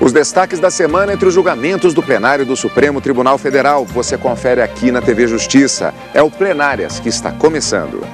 Os destaques da semana entre os julgamentos do plenário do Supremo Tribunal Federal. Você confere aqui na TV Justiça. É o Plenárias que está começando.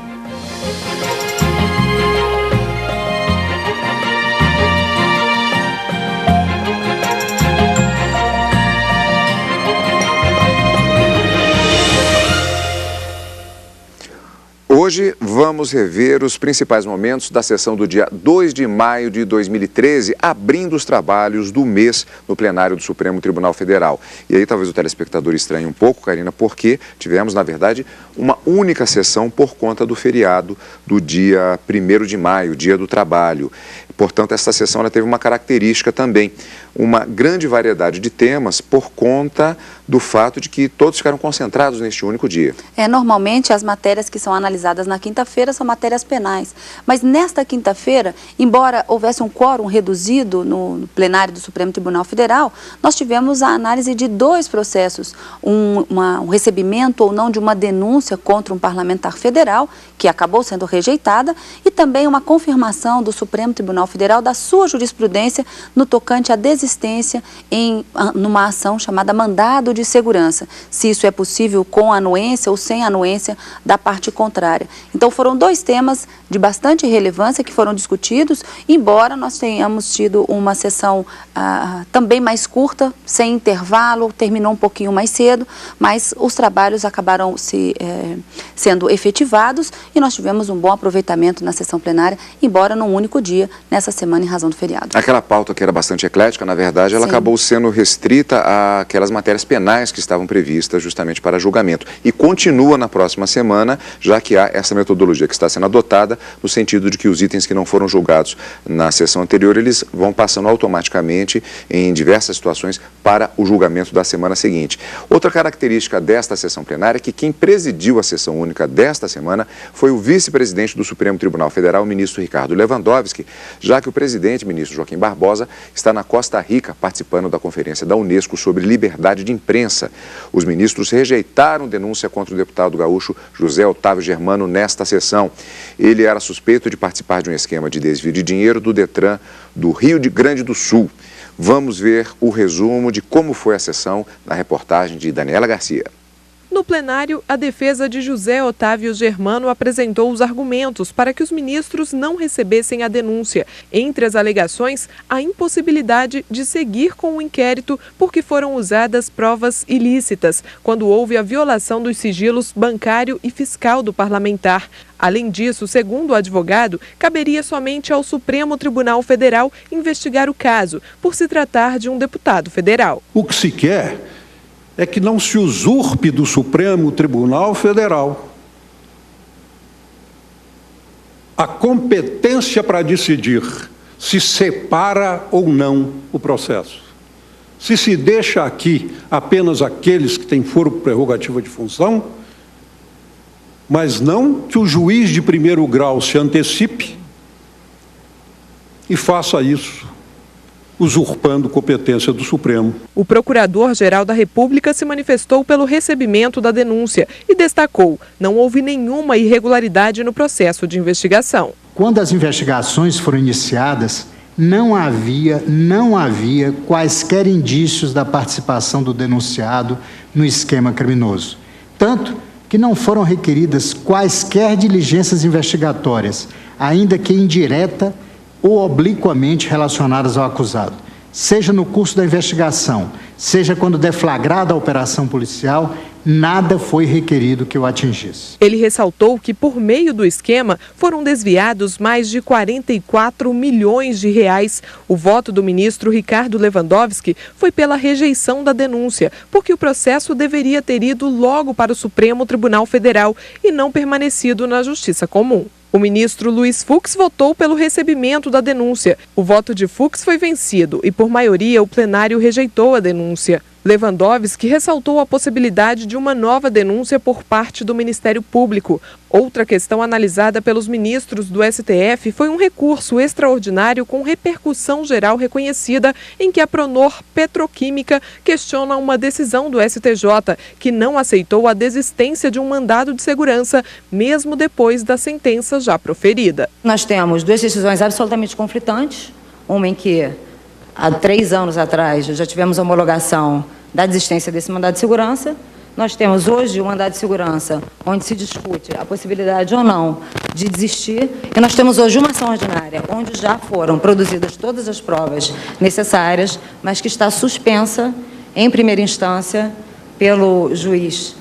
Hoje vamos rever os principais momentos da sessão do dia 2 de maio de 2013, abrindo os trabalhos do mês no plenário do Supremo Tribunal Federal. E aí talvez o telespectador estranhe um pouco, Karina, porque tivemos, na verdade, uma única sessão por conta do feriado do dia 1º de maio, Dia do Trabalho. Portanto, essa sessão ela teve uma característica também, uma grande variedade de temas por conta do fato de que todos ficaram concentrados neste único dia. Normalmente as matérias que são analisadas na quinta-feira são matérias penais, mas nesta quinta-feira, embora houvesse um quórum reduzido no plenário do Supremo Tribunal Federal, nós tivemos a análise de 2 processos, um recebimento ou não de uma denúncia contra um parlamentar federal, que acabou sendo rejeitada, e também uma confirmação do Supremo Tribunal Federal da sua jurisprudência no tocante à desistência numa ação chamada mandado de segurança, se isso é possível com anuência ou sem anuência da parte contrária. Então foram 2 temas de bastante relevância que foram discutidos, embora nós tenhamos tido uma sessão também mais curta, sem intervalo, terminou um pouquinho mais cedo, mas os trabalhos acabaram sendo efetivados e nós tivemos um bom aproveitamento na sessão plenária, embora num único dia, nessa semana, em razão do feriado. Aquela pauta que era bastante eclética, na verdade, ela acabou sendo restrita àquelas matérias penais que estavam previstas justamente para julgamento. E continua na próxima semana, já que há essa metodologia que está sendo adotada, no sentido de que os itens que não foram julgados na sessão anterior, eles vão passando automaticamente em diversas situações para o julgamento da semana seguinte. Outra característica desta sessão plenária é que quem presidiu a sessão única desta semana foi o vice-presidente do Supremo Tribunal Federal, o ministro Ricardo Lewandowski, já que o presidente, ministro Joaquim Barbosa, está na Costa Rica participando da conferência da Unesco sobre liberdade de imprensa. Os ministros rejeitaram denúncia contra o deputado gaúcho José Otávio Germano nesta sessão. Ele era suspeito de participar de um esquema de desvio de dinheiro do Detran do Rio Grande do Sul. Vamos ver o resumo de como foi a sessão na reportagem de Daniela Garcia. No plenário, a defesa de José Otávio Germano apresentou os argumentos para que os ministros não recebessem a denúncia. Entre as alegações, a impossibilidade de seguir com o inquérito porque foram usadas provas ilícitas, quando houve a violação dos sigilos bancário e fiscal do parlamentar. Além disso, segundo o advogado, caberia somente ao Supremo Tribunal Federal investigar o caso, por se tratar de um deputado federal. O que se quer é que não se usurpe do Supremo Tribunal Federal a competência para decidir se separa ou não o processo. Se deixa aqui apenas aqueles que têm foro prerrogativa de função, mas não que o juiz de primeiro grau se antecipe e faça isso, usurpando competência do Supremo. O Procurador-Geral da República se manifestou pelo recebimento da denúncia e destacou: não houve nenhuma irregularidade no processo de investigação. Quando as investigações foram iniciadas, não havia quaisquer indícios da participação do denunciado no esquema criminoso. Tanto que não foram requeridas quaisquer diligências investigatórias, ainda que indireta ou obliquamente relacionadas ao acusado, seja no curso da investigação, seja quando deflagrada a operação policial, nada foi requerido que o atingisse. Ele ressaltou que, por meio do esquema, foram desviados mais de 44 milhões de reais. O voto do ministro Ricardo Lewandowski foi pela rejeição da denúncia, porque o processo deveria ter ido logo para o Supremo Tribunal Federal e não permanecido na Justiça Comum. O ministro Luiz Fux votou pelo recebimento da denúncia. O voto de Fux foi vencido e, por maioria, o plenário rejeitou a denúncia. Lewandowski ressaltou a possibilidade de uma nova denúncia por parte do Ministério Público. Outra questão analisada pelos ministros do STF foi um recurso extraordinário com repercussão geral reconhecida, em que a Pronor Petroquímica questiona uma decisão do STJ, que não aceitou a desistência de um mandado de segurança, mesmo depois da sentença já proferida. Nós temos duas decisões absolutamente conflitantes, uma em que há 3 anos atrás, já tivemos a homologação da desistência desse mandado de segurança. Nós temos hoje um mandado de segurança onde se discute a possibilidade ou não de desistir, e nós temos hoje uma ação ordinária onde já foram produzidas todas as provas necessárias, mas que está suspensa em primeira instância pelo juiz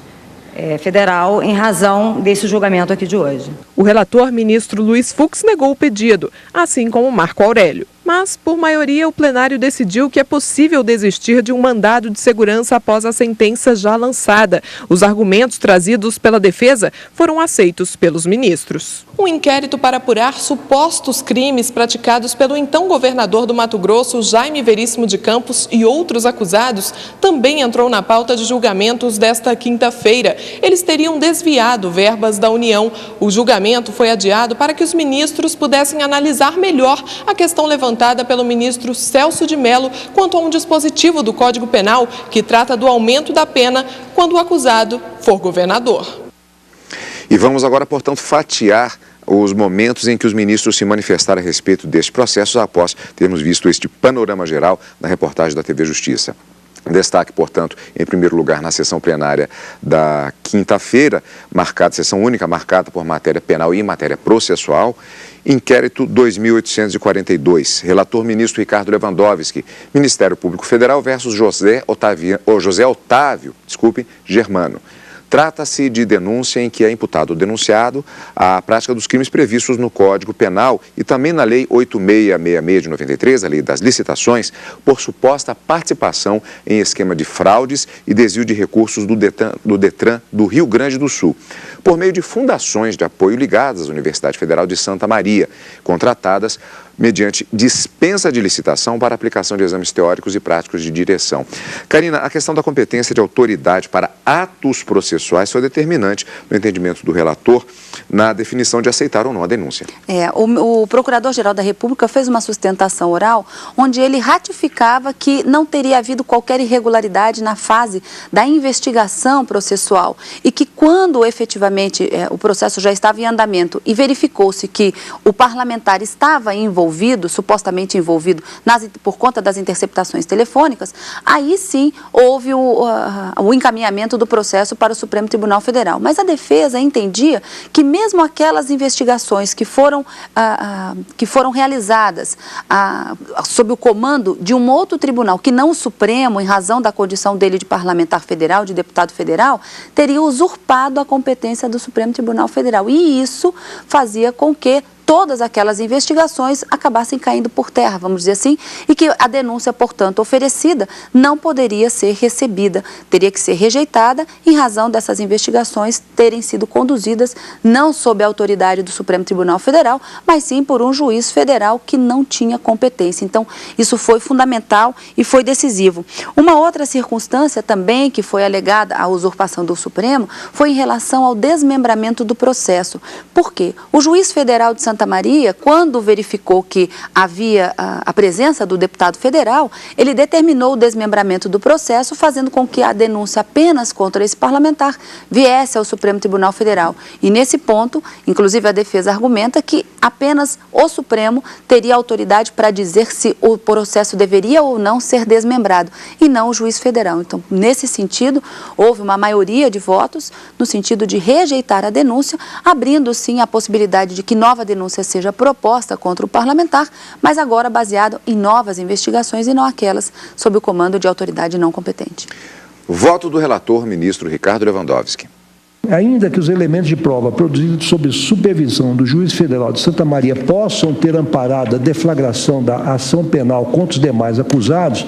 federal em razão desse julgamento aqui de hoje. O relator, ministro Luiz Fux, negou o pedido, assim como Marco Aurélio. Mas, por maioria, o plenário decidiu que é possível desistir de um mandado de segurança após a sentença já lançada. Os argumentos trazidos pela defesa foram aceitos pelos ministros. Um inquérito para apurar supostos crimes praticados pelo então governador do Mato Grosso, Jaime Veríssimo de Campos, e outros acusados, também entrou na pauta de julgamentos desta quinta-feira. Eles teriam desviado verbas da União. O julgamento foi adiado para que os ministros pudessem analisar melhor a questão levantada pelo ministro Celso de Mello quanto a um dispositivo do Código Penal que trata do aumento da pena quando o acusado for governador. E vamos agora, portanto, fatiar os momentos em que os ministros se manifestaram a respeito deste processo após termos visto este panorama geral na reportagem da TV Justiça. Destaque, portanto, em primeiro lugar, na sessão plenária da quinta-feira, sessão única marcada por matéria penal e matéria processual, inquérito 2842, relator ministro Ricardo Lewandowski, Ministério Público Federal versus José Otávio Germano. Trata-se de denúncia em que é imputado ou denunciado a prática dos crimes previstos no Código Penal e também na Lei 8666 de 93, a Lei das Licitações, por suposta participação em esquema de fraudes e desvio de recursos do Detran do Rio Grande do Sul, por meio de fundações de apoio ligadas à Universidade Federal de Santa Maria, contratadas mediante dispensa de licitação para aplicação de exames teóricos e práticos de direção. Karina, a questão da competência de autoridade para atos processuais foi determinante no entendimento do relator na definição de aceitar ou não a denúncia. O Procurador-Geral da República fez uma sustentação oral onde ele ratificava que não teria havido qualquer irregularidade na fase da investigação processual e que quando efetivamente o processo já estava em andamento e verificou-se que o parlamentar estava supostamente envolvido por conta das interceptações telefônicas, aí sim houve o encaminhamento do processo para o Supremo Tribunal Federal. Mas a defesa entendia que mesmo aquelas investigações que foram realizadas sob o comando de um outro tribunal, que não o Supremo, em razão da condição dele de parlamentar federal, de deputado federal, teria usurpado a competência do Supremo Tribunal Federal. E isso fazia com que todas aquelas investigações acabassem caindo por terra, vamos dizer assim, e que a denúncia, portanto, oferecida não poderia ser recebida, teria que ser rejeitada em razão dessas investigações terem sido conduzidas não sob a autoridade do Supremo Tribunal Federal, mas sim por um juiz federal que não tinha competência. Então, isso foi fundamental e foi decisivo. Uma outra circunstância também que foi alegada à usurpação do Supremo foi em relação ao desmembramento do processo. Por quê? O juiz federal de Santa Maria, quando verificou que havia a presença do deputado federal, ele determinou o desmembramento do processo, fazendo com que a denúncia apenas contra esse parlamentar viesse ao Supremo Tribunal Federal. E nesse ponto, inclusive a defesa argumenta que apenas o Supremo teria autoridade para dizer se o processo deveria ou não ser desmembrado, e não o juiz federal. Então, nesse sentido, houve uma maioria de votos no sentido de rejeitar a denúncia, abrindo sim a possibilidade de que nova denúncia seja proposta contra o parlamentar, mas agora baseado em novas investigações e não aquelas sob o comando de autoridade não competente. Voto do relator, ministro Ricardo Lewandowski. Ainda que os elementos de prova produzidos sob supervisão do juiz federal de Santa Maria possam ter amparado a deflagração da ação penal contra os demais acusados,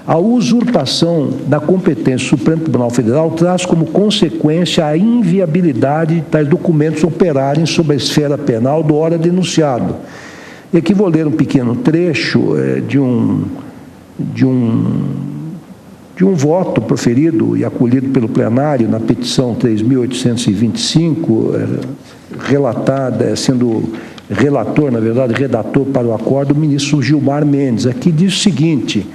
a usurpação da competência do Supremo Tribunal Federal traz como consequência a inviabilidade de tais documentos operarem sobre a esfera penal do ora denunciado. E aqui vou ler um pequeno trecho de um voto proferido e acolhido pelo plenário na petição 3.825, relatada, sendo relator, na verdade, redator para o acordo, o ministro Gilmar Mendes. Aqui diz o seguinte: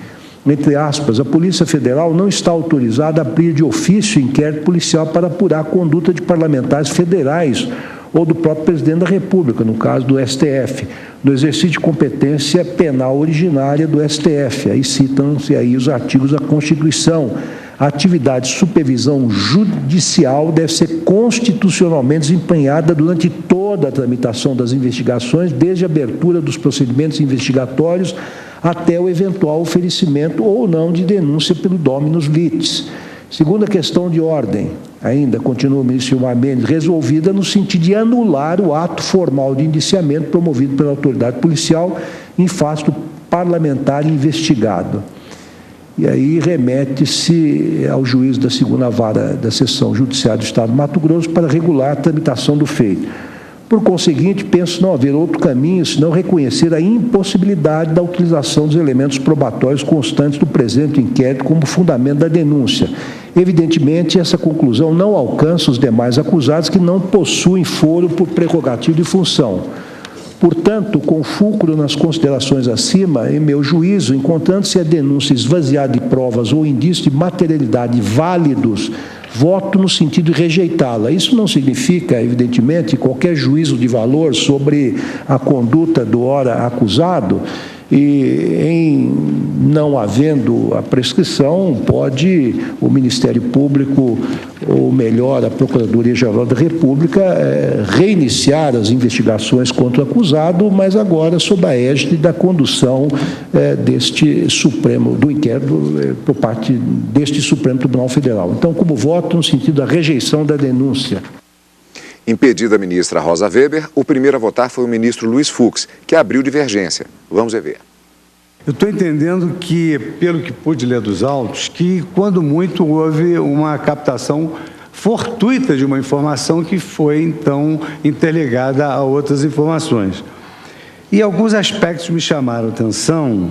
entre aspas, a Polícia Federal não está autorizada a abrir de ofício inquérito policial para apurar a conduta de parlamentares federais ou do próprio presidente da República, no caso do STF, no exercício de competência penal originária do STF. Aí citam-se aí os artigos da Constituição. A atividade de supervisão judicial deve ser constitucionalmente desempenhada durante toda a tramitação das investigações, desde a abertura dos procedimentos investigatórios até o eventual oferecimento ou não de denúncia pelo dominus litis. Segunda questão de ordem, ainda, continua o ministro Gilmar Mendes, resolvida no sentido de anular o ato formal de indiciamento promovido pela autoridade policial em face do parlamentar investigado. E aí remete-se ao juiz da segunda vara da seção judiciária do Estado do Mato Grosso para regular a tramitação do feito. Por conseguinte, penso não haver outro caminho senão reconhecer a impossibilidade da utilização dos elementos probatórios constantes do presente inquérito como fundamento da denúncia. Evidentemente, essa conclusão não alcança os demais acusados que não possuem foro por prerrogativa de função. Portanto, com fulcro nas considerações acima, em meu juízo, encontrando-se a denúncia esvaziada de provas ou indícios de materialidade válidos, voto no sentido de rejeitá-la. Isso não significa, evidentemente, qualquer juízo de valor sobre a conduta do ora acusado, e em não havendo a prescrição, pode o Ministério Público, ou melhor, a Procuradoria-Geral da República, reiniciar as investigações contra o acusado, mas agora sob a égide da condução deste Supremo, do inquérito por parte deste Supremo Tribunal Federal. Então, como voto no sentido da rejeição da denúncia. Impedida a ministra Rosa Weber, o primeiro a votar foi o ministro Luiz Fux, que abriu divergência. Vamos ver. Eu estou entendendo que, pelo que pude ler dos autos, que quando muito houve uma captação fortuita de uma informação que foi, então, interligada a outras informações. E alguns aspectos me chamaram a atenção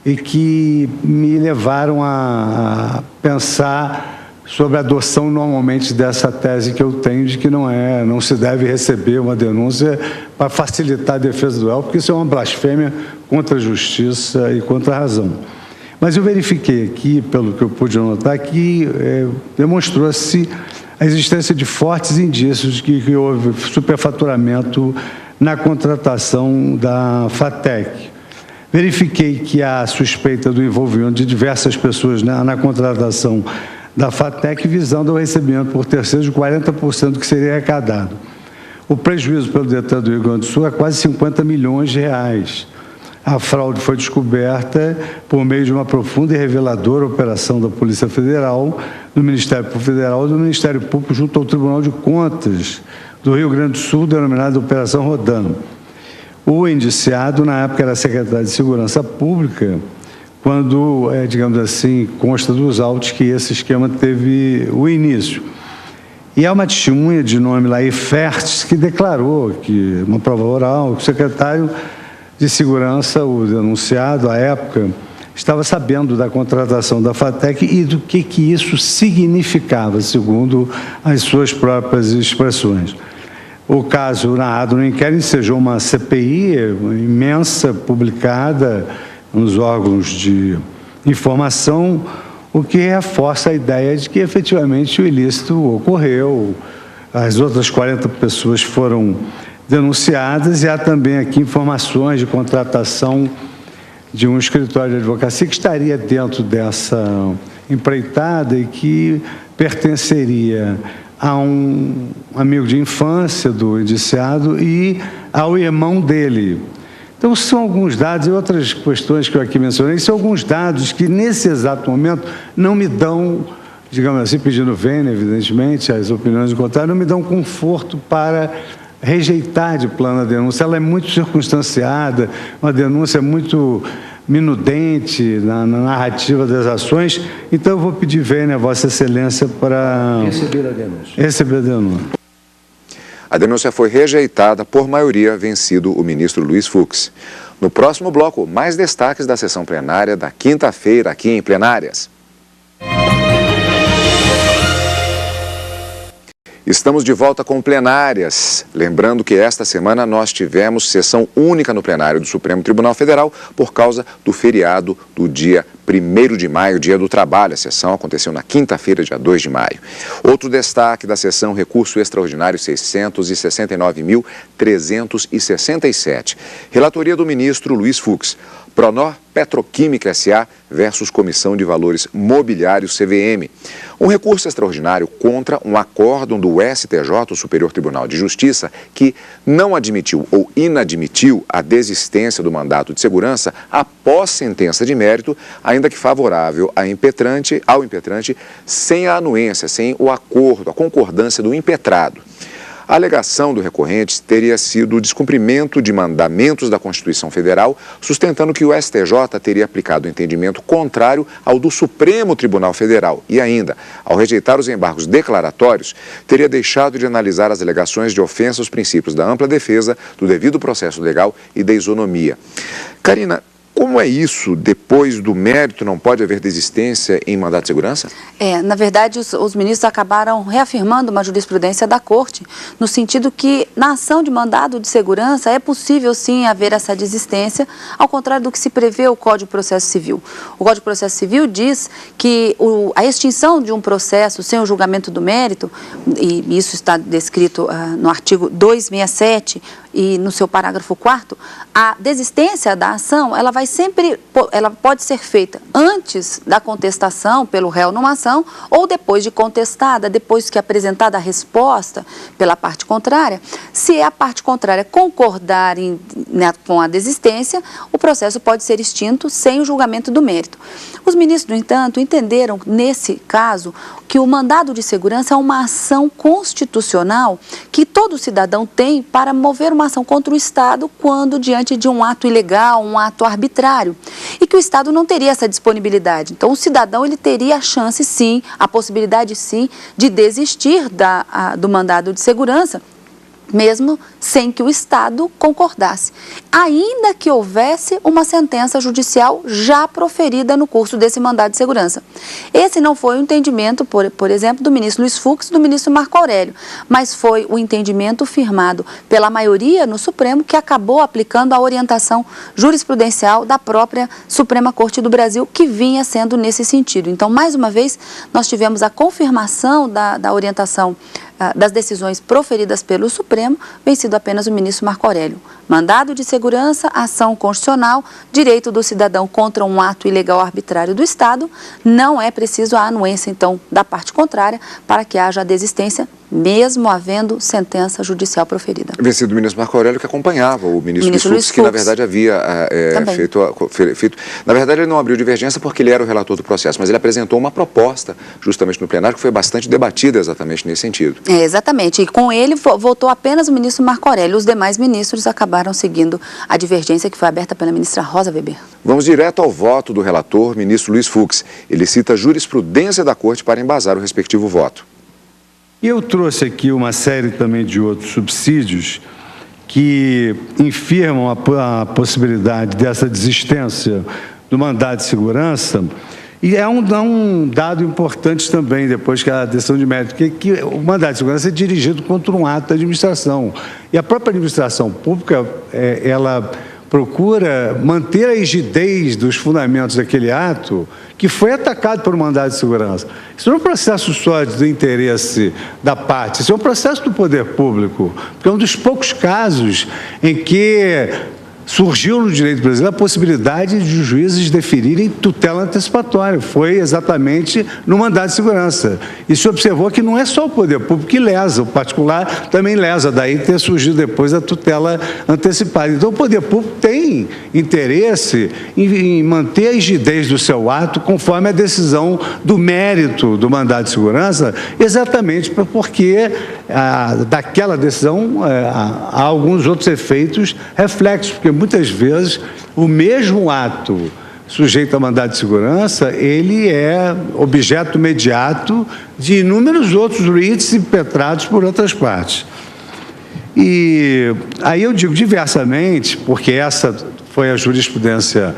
e que me levaram a pensar sobre a adoção normalmente dessa tese que eu tenho de que não se deve receber uma denúncia para facilitar a defesa do réu, porque isso é uma blasfêmia contra a justiça e contra a razão. Mas eu verifiquei aqui, pelo que eu pude notar, que demonstrou-se a existência de fortes indícios de que houve superfaturamento na contratação da FATEC. Verifiquei que há suspeita do envolvimento de diversas pessoas na contratação da FATEC, visando o recebimento por terceiros de 40% do que seria arrecadado. O prejuízo pelo Detran do Rio Grande do Sul é quase 50 milhões de reais. A fraude foi descoberta por meio de uma profunda e reveladora operação da Polícia Federal, do Ministério Público Federal e do Ministério Público junto ao Tribunal de Contas do Rio Grande do Sul, denominada Operação Rodano. O indiciado, na época, era secretário de Segurança Pública, quando, digamos assim, consta dos autos que esse esquema teve o início. E há uma testemunha de nome Laí Fertes que declarou, que uma prova oral, que o secretário de Segurança, o denunciado, à época, estava sabendo da contratação da FATEC e do que isso significava, segundo as suas próprias expressões. O caso narrado no inquérito ensejou uma CPI imensa, publicada nos órgãos de informação, o que reforça a ideia de que efetivamente o ilícito ocorreu. As outras 40 pessoas foram denunciadas e há também aqui informações de contratação de um escritório de advocacia que estaria dentro dessa empreitada e que pertenceria a um amigo de infância do indiciado e ao irmão dele. Então, são alguns dados e outras questões que eu aqui mencionei, são alguns dados que, nesse exato momento, não me dão, digamos assim, pedindo vênia, evidentemente, as opiniões contrárias, não me dão conforto para rejeitar de plano a denúncia. Ela é muito circunstanciada, uma denúncia muito minudente na narrativa das ações, então eu vou pedir vênia a Vossa Excelência para receber a denúncia. Receber a denúncia. A denúncia foi rejeitada por maioria, vencido o ministro Luiz Fux. No próximo bloco, mais destaques da sessão plenária da quinta-feira aqui em Plenárias. Estamos de volta com Plenárias. Lembrando que esta semana nós tivemos sessão única no plenário do Supremo Tribunal Federal por causa do feriado do Dia 1º de maio, dia do trabalho. A sessão aconteceu na quinta-feira, dia 2 de maio. Outro destaque da sessão, recurso extraordinário 669.367. Relatoria do ministro Luiz Fux. Pronor Petroquímica S.A. versus Comissão de Valores Mobiliários CVM. Um recurso extraordinário contra um acórdão do STJ, o Superior Tribunal de Justiça, que não admitiu ou inadmitiu a desistência do mandato de segurança após sentença de mérito, ainda que favorável ao impetrante, sem a anuência, sem o acordo, a concordância do impetrado. A alegação do recorrente teria sido o descumprimento de mandamentos da Constituição Federal, sustentando que o STJ teria aplicado o entendimento contrário ao do Supremo Tribunal Federal e ainda, ao rejeitar os embargos declaratórios, teria deixado de analisar as alegações de ofensa aos princípios da ampla defesa, do devido processo legal e da isonomia. Karina, como é isso? Depois do mérito não pode haver desistência em mandado de segurança? Na verdade, os ministros acabaram reafirmando uma jurisprudência da Corte, no sentido que na ação de mandado de segurança é possível sim haver essa desistência, ao contrário do que se prevê o Código de Processo Civil. O Código de Processo Civil diz que a extinção de um processo sem o julgamento do mérito, e isso está descrito no artigo 267 e no seu parágrafo 4º, a desistência da ação, ela pode ser feita antes da contestação pelo réu numa ação ou depois de contestada, depois que apresentada a resposta pela parte contrária. Se a parte contrária concordar com a desistência, o processo pode ser extinto sem o julgamento do mérito. Os ministros, no entanto, entenderam nesse caso que o mandado de segurança é uma ação constitucional que todo cidadão tem para mover uma ação contra o Estado quando diante de um ato ilegal, um ato arbitrário, e que o Estado não teria essa disponibilidade. Então, o cidadão ele teria a chance, sim, a possibilidade, sim, de desistir do mandado de segurança, mesmo sem que o Estado concordasse, ainda que houvesse uma sentença judicial já proferida no curso desse mandado de segurança. Esse não foi o entendimento, por exemplo, do ministro Luiz Fux e do ministro Marco Aurélio, mas foi o entendimento firmado pela maioria no Supremo, que acabou aplicando a orientação jurisprudencial da própria Suprema Corte do Brasil, que vinha sendo nesse sentido. Então, mais uma vez, nós tivemos a confirmação da orientação das decisões proferidas pelo Supremo, vencido apenas o ministro Marco Aurélio. Mandado de segurança, ação constitucional, direito do cidadão contra um ato ilegal arbitrário do Estado, não é preciso a anuência, então, da parte contrária para que haja a desistência, mesmo havendo sentença judicial proferida. Vencido o ministro Marco Aurélio, que acompanhava o ministro Luiz Fux, que na verdade havia feito... Na verdade, ele não abriu divergência porque ele era o relator do processo, mas ele apresentou uma proposta, justamente no plenário, que foi bastante debatida exatamente nesse sentido. Exatamente, e com ele votou apenas o ministro Marco Aurélio, os demais ministros acabaram seguindo a divergência que foi aberta pela ministra Rosa Weber. Vamos direto ao voto do relator, ministro Luiz Fux. Ele cita a jurisprudência da Corte para embasar o respectivo voto. E eu trouxe aqui uma série também de outros subsídios que infirmam a possibilidade dessa desistência do mandado de segurança. E é um dado importante também, depois que a decisão de mérito, que o mandado de segurança é dirigido contra um ato da administração. E a própria administração pública, ela procura manter a rigidez dos fundamentos daquele ato que foi atacado por um mandado de segurança. Isso não é um processo só do interesse da parte, isso é um processo do poder público, porque é um dos poucos casos em que surgiu no direito brasileiro a possibilidade de os juízes deferirem tutela antecipatória. Foi exatamente no mandado de segurança. E se observou que não é só o poder público que lesa, o particular também lesa, daí ter surgido depois a tutela antecipada. Então, o poder público tem interesse em manter a rigidez do seu ato conforme a decisão do mérito do mandado de segurança, exatamente porque daquela decisão há alguns outros efeitos reflexos, porque muitas vezes o mesmo ato sujeito a mandado de segurança, ele é objeto imediato de inúmeros outros writs impetrados por outras partes. E aí eu digo diversamente, porque essa foi a jurisprudência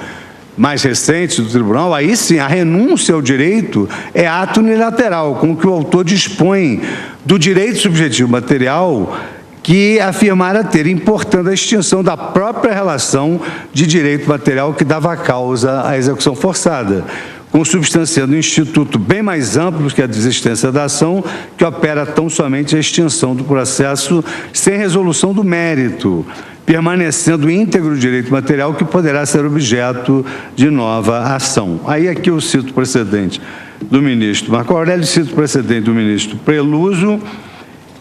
mais recente do tribunal, aí sim, a renúncia ao direito é ato unilateral, com que o autor dispõe do direito subjetivo material que afirmara ter, importando a extinção da própria relação de direito material que dava causa à execução forçada, consubstanciando um instituto bem mais amplo que a desistência da ação, que opera tão somente a extinção do processo sem resolução do mérito, permanecendo íntegro o direito material que poderá ser objeto de nova ação. Aí aqui eu cito o precedente do ministro Marco Aurélio, cito o precedente do ministro Preluso,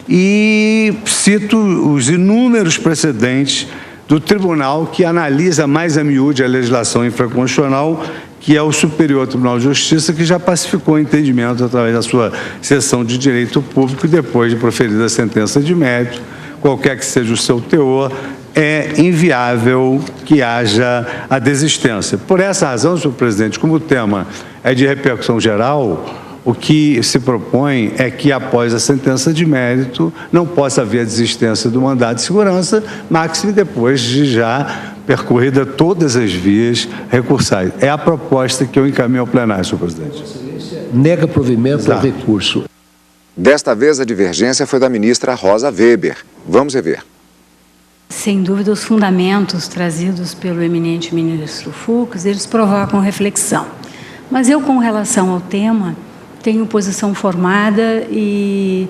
e cito os inúmeros precedentes do tribunal que analisa mais a miúde a legislação infraconstitucional, que é o Superior Tribunal de Justiça, que já pacificou o entendimento através da sua seção de direito público e depois de proferida a sentença de mérito, qualquer que seja o seu teor, é inviável que haja a desistência. Por essa razão, senhor presidente, como o tema é de repercussão geral, o que se propõe é que, após a sentença de mérito, não possa haver a desistência do mandado de segurança, máxime depois de já percorrida todas as vias recursais. É a proposta que eu encaminho ao plenário, senhor presidente. Nega provimento ao recurso. Desta vez, a divergência foi da ministra Rosa Weber. Vamos rever. Sem dúvida, os fundamentos trazidos pelo eminente ministro Fux, eles provocam reflexão. Mas eu, com relação ao tema, tenho posição formada e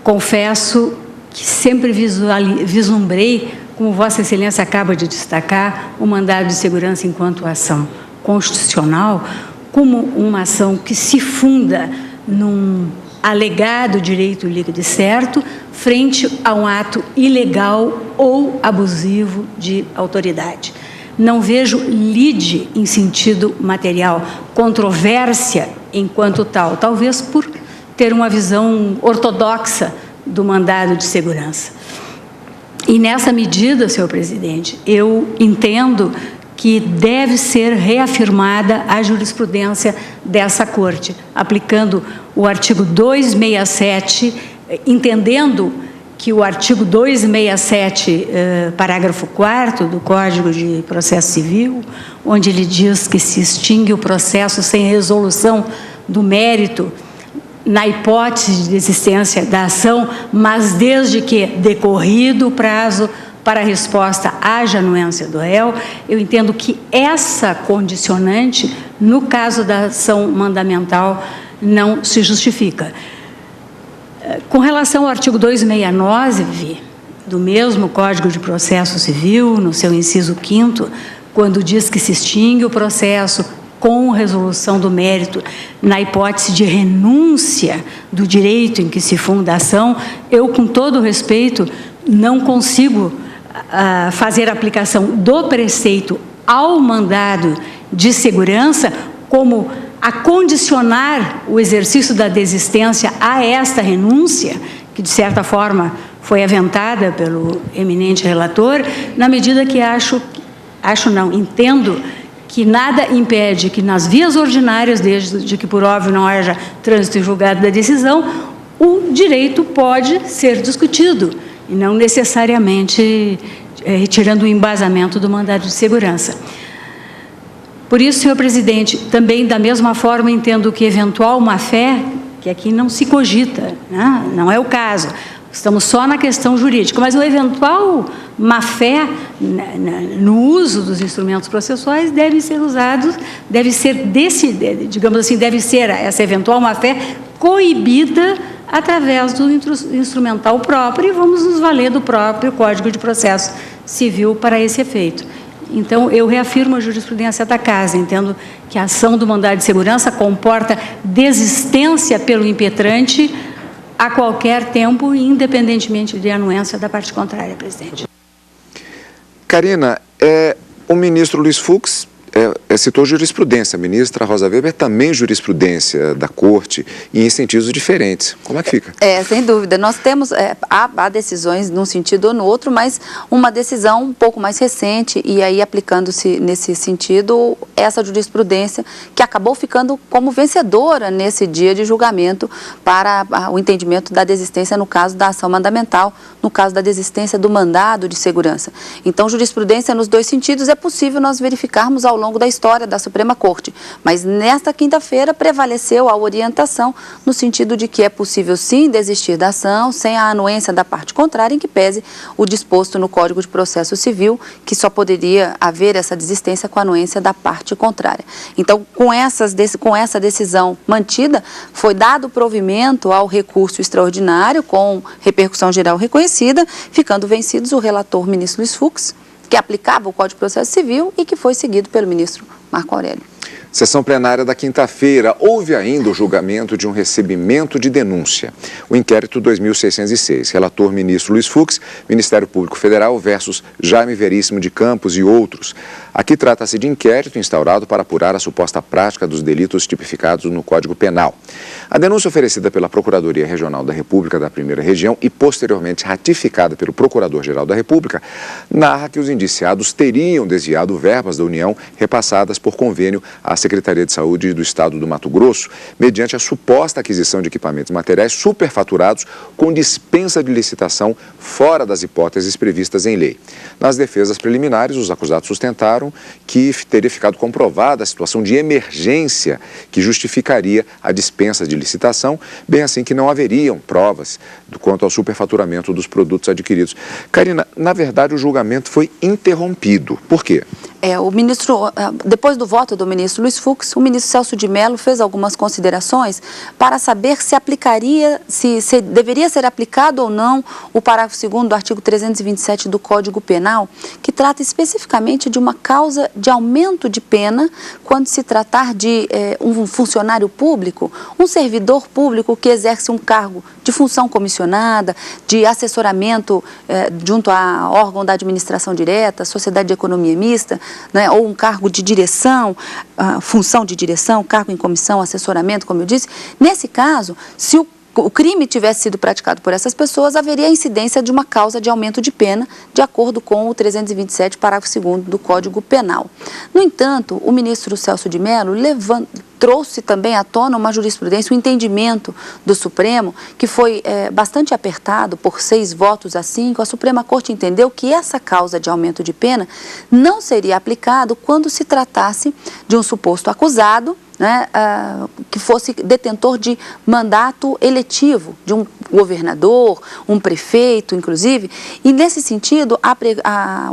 confesso que sempre vislumbrei, como Vossa Excelência acaba de destacar, o mandado de segurança enquanto ação constitucional, como uma ação que se funda num alegado direito líquido e certo, frente a um ato ilegal ou abusivo de autoridade. Não vejo lide em sentido material, controvérsia enquanto tal, talvez por ter uma visão ortodoxa do mandado de segurança. E nessa medida, senhor presidente, eu entendo que deve ser reafirmada a jurisprudência dessa Corte, aplicando o artigo 267, entendendo que o artigo 267, parágrafo 4º do Código de Processo Civil, onde ele diz que se extingue o processo sem resolução do mérito, na hipótese de desistência da ação, mas desde que decorrido o prazo para a resposta haja anuência do réu, eu entendo que essa condicionante, no caso da ação mandamental, não se justifica. Com relação ao artigo 269 do mesmo Código de Processo Civil, no seu inciso 5º, quando diz que se extingue o processo com resolução do mérito na hipótese de renúncia do direito em que se funda a ação, eu, com todo o respeito, não consigo fazer aplicação do preceito ao mandado de segurança como a condicionar o exercício da desistência a esta renúncia, que de certa forma foi aventada pelo eminente relator, na medida que entendo que nada impede que nas vias ordinárias, desde que por óbvio não haja trânsito em julgado da decisão, o direito pode ser discutido, e não necessariamente retirando o embasamento do mandado de segurança. Por isso, senhor presidente, também da mesma forma entendo que eventual má-fé, que aqui não se cogita, né? Não é o caso, estamos só na questão jurídica, mas o eventual má-fé no uso dos instrumentos processuais deve ser usado, deve ser digamos assim, deve ser essa eventual má-fé coibida através do instrumental próprio, e vamos nos valer do próprio Código de Processo Civil para esse efeito. Então, eu reafirmo a jurisprudência da Casa, entendo que a ação do mandado de segurança comporta desistência pelo impetrante a qualquer tempo, independentemente de anuência da parte contrária, presidente. Karina, o ministro Luiz Fux citou jurisprudência, a ministra Rosa Weber também jurisprudência da Corte e em sentidos diferentes. Como é que fica? Sem dúvida. Nós temos, há decisões num sentido ou no outro, mas uma decisão um pouco mais recente, e aí aplicando-se nesse sentido essa jurisprudência que acabou ficando como vencedora nesse dia de julgamento para o entendimento da desistência no caso da ação mandamental, no caso da desistência do mandado de segurança. Então, jurisprudência nos dois sentidos é possível nós verificarmos ao longo da história da Suprema Corte. Mas nesta quinta-feira prevaleceu a orientação no sentido de que é possível sim desistir da ação sem a anuência da parte contrária, em que pese o disposto no Código de Processo Civil, que só poderia haver essa desistência com a anuência da parte contrária. Então, com essa decisão mantida, foi dado provimento ao recurso extraordinário com repercussão geral reconhecida, ficando vencidos o relator ministro Luiz Fux, que aplicava o Código de Processo Civil e que foi seguido pelo ministro Marco Aurélio. Sessão plenária da quinta-feira, houve ainda o julgamento de um recebimento de denúncia. O inquérito 2606, relator ministro Luiz Fux, Ministério Público Federal versus Jaime Veríssimo de Campos e outros. Aqui trata-se de inquérito instaurado para apurar a suposta prática dos delitos tipificados no Código Penal. A denúncia oferecida pela Procuradoria Regional da República da Primeira Região e posteriormente ratificada pelo Procurador-Geral da República, narra que os indiciados teriam desviado verbas da União repassadas por convênio à Secretaria de Saúde do Estado do Mato Grosso, mediante a suposta aquisição de equipamentos materiais superfaturados com dispensa de licitação fora das hipóteses previstas em lei. Nas defesas preliminares, os acusados sustentaram que teria ficado comprovada a situação de emergência que justificaria a dispensa de licitação, bem assim que não haveriam provas quanto ao superfaturamento dos produtos adquiridos. Karina, na verdade o julgamento foi interrompido. Por quê? O ministro, depois do voto do ministro Luiz Fux, o ministro Celso de Mello fez algumas considerações para saber se aplicaria, se deveria ser aplicado ou não o parágrafo 2º do artigo 327 do Código Penal, que trata especificamente de uma causa de aumento de pena quando se tratar de um funcionário público, um servidor público que exerce um cargo de função comissionada, de assessoramento junto a órgão da administração direta, sociedade de economia mista, né, ou um cargo de direção, função de direção, cargo em comissão, assessoramento, como eu disse. Nesse caso, se o crime tivesse sido praticado por essas pessoas, haveria a incidência de uma causa de aumento de pena, de acordo com o 327, parágrafo 2º do Código Penal. No entanto, o ministro Celso de Mello trouxe também à tona uma jurisprudência, um entendimento do Supremo, que foi bastante apertado por 6 votos a 5. A Suprema Corte entendeu que essa causa de aumento de pena não seria aplicado quando se tratasse de um suposto acusado, né, que fosse detentor de mandato eletivo, de um governador, um prefeito, inclusive. E, nesse sentido,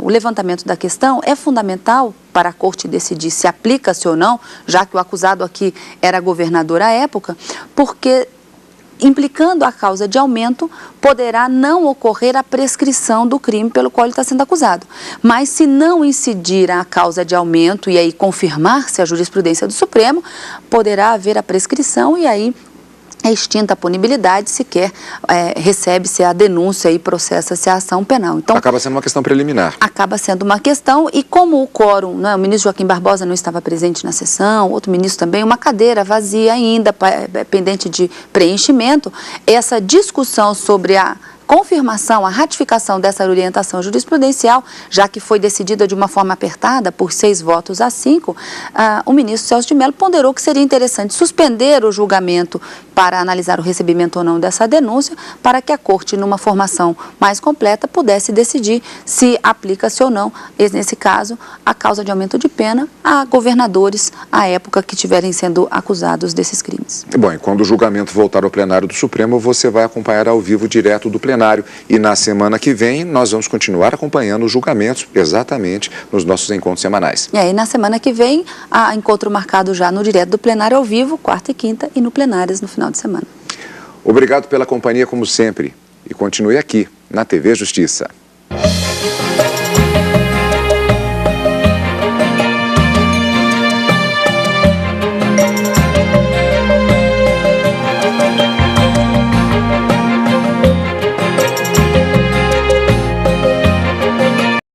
o levantamento da questão é fundamental para a Corte decidir se aplica-se ou não, já que o acusado aqui era governador à época, porque, implicando a causa de aumento, poderá não ocorrer a prescrição do crime pelo qual ele está sendo acusado. Mas se não incidir a causa de aumento e aí confirmar-se a jurisprudência do Supremo, poderá haver a prescrição e aí é extinta a punibilidade, sequer recebe-se a denúncia e processa-se a ação penal. Então, acaba sendo uma questão preliminar. Acaba sendo uma questão, e como o quórum, né, o ministro Joaquim Barbosa não estava presente na sessão, outro ministro também, uma cadeira vazia ainda, pendente de preenchimento, essa discussão sobre a confirmação, a ratificação dessa orientação jurisprudencial, já que foi decidida de uma forma apertada por 6 votos a 5, o ministro Celso de Mello ponderou que seria interessante suspender o julgamento para analisar o recebimento ou não dessa denúncia, para que a Corte, numa formação mais completa, pudesse decidir se aplica-se ou não, nesse caso, a causa de aumento de pena a governadores à época que estiverem sendo acusados desses crimes. Bom, e quando o julgamento voltar ao plenário do Supremo, você vai acompanhar ao vivo direto do plenário. E na semana que vem, nós vamos continuar acompanhando os julgamentos exatamente nos nossos encontros semanais. E na semana que vem, há encontro marcado já no direto do plenário ao vivo, quarta e quinta, e no plenárias no final de semana. Obrigado pela companhia, como sempre. E continue aqui, na TV Justiça.